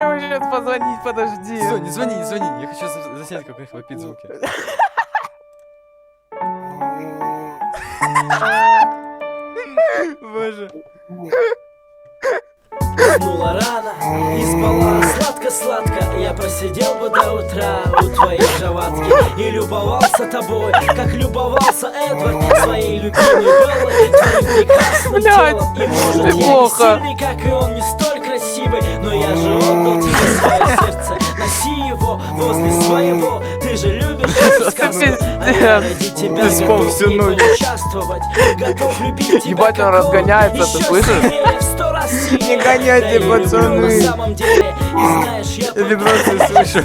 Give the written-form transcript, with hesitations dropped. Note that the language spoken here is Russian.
сейчас позвонить, подожди. Не звони, не звони. Я хочу заснять, как у них вопит звуки. Боже. Уснула рано и спала сладко-сладко. Я просидел бы до утра у твоей кроватки и любовался тобой, как любовался Эдвард своей любимой Беллой, твоим прекрасным телом. И может я не сильный, как и он, не столь красивый, но я же отдал тебе свое сердце. Носи его возле своего. Ты же любишь эту сказку, а я ради тебя готов в ней поучаствовать. Готов любить тебя. Ебать, он разгоняется, ты слышишь? Не гоняйте, пацаны. На самом деле, и знаешь, я Я вибрации слышу.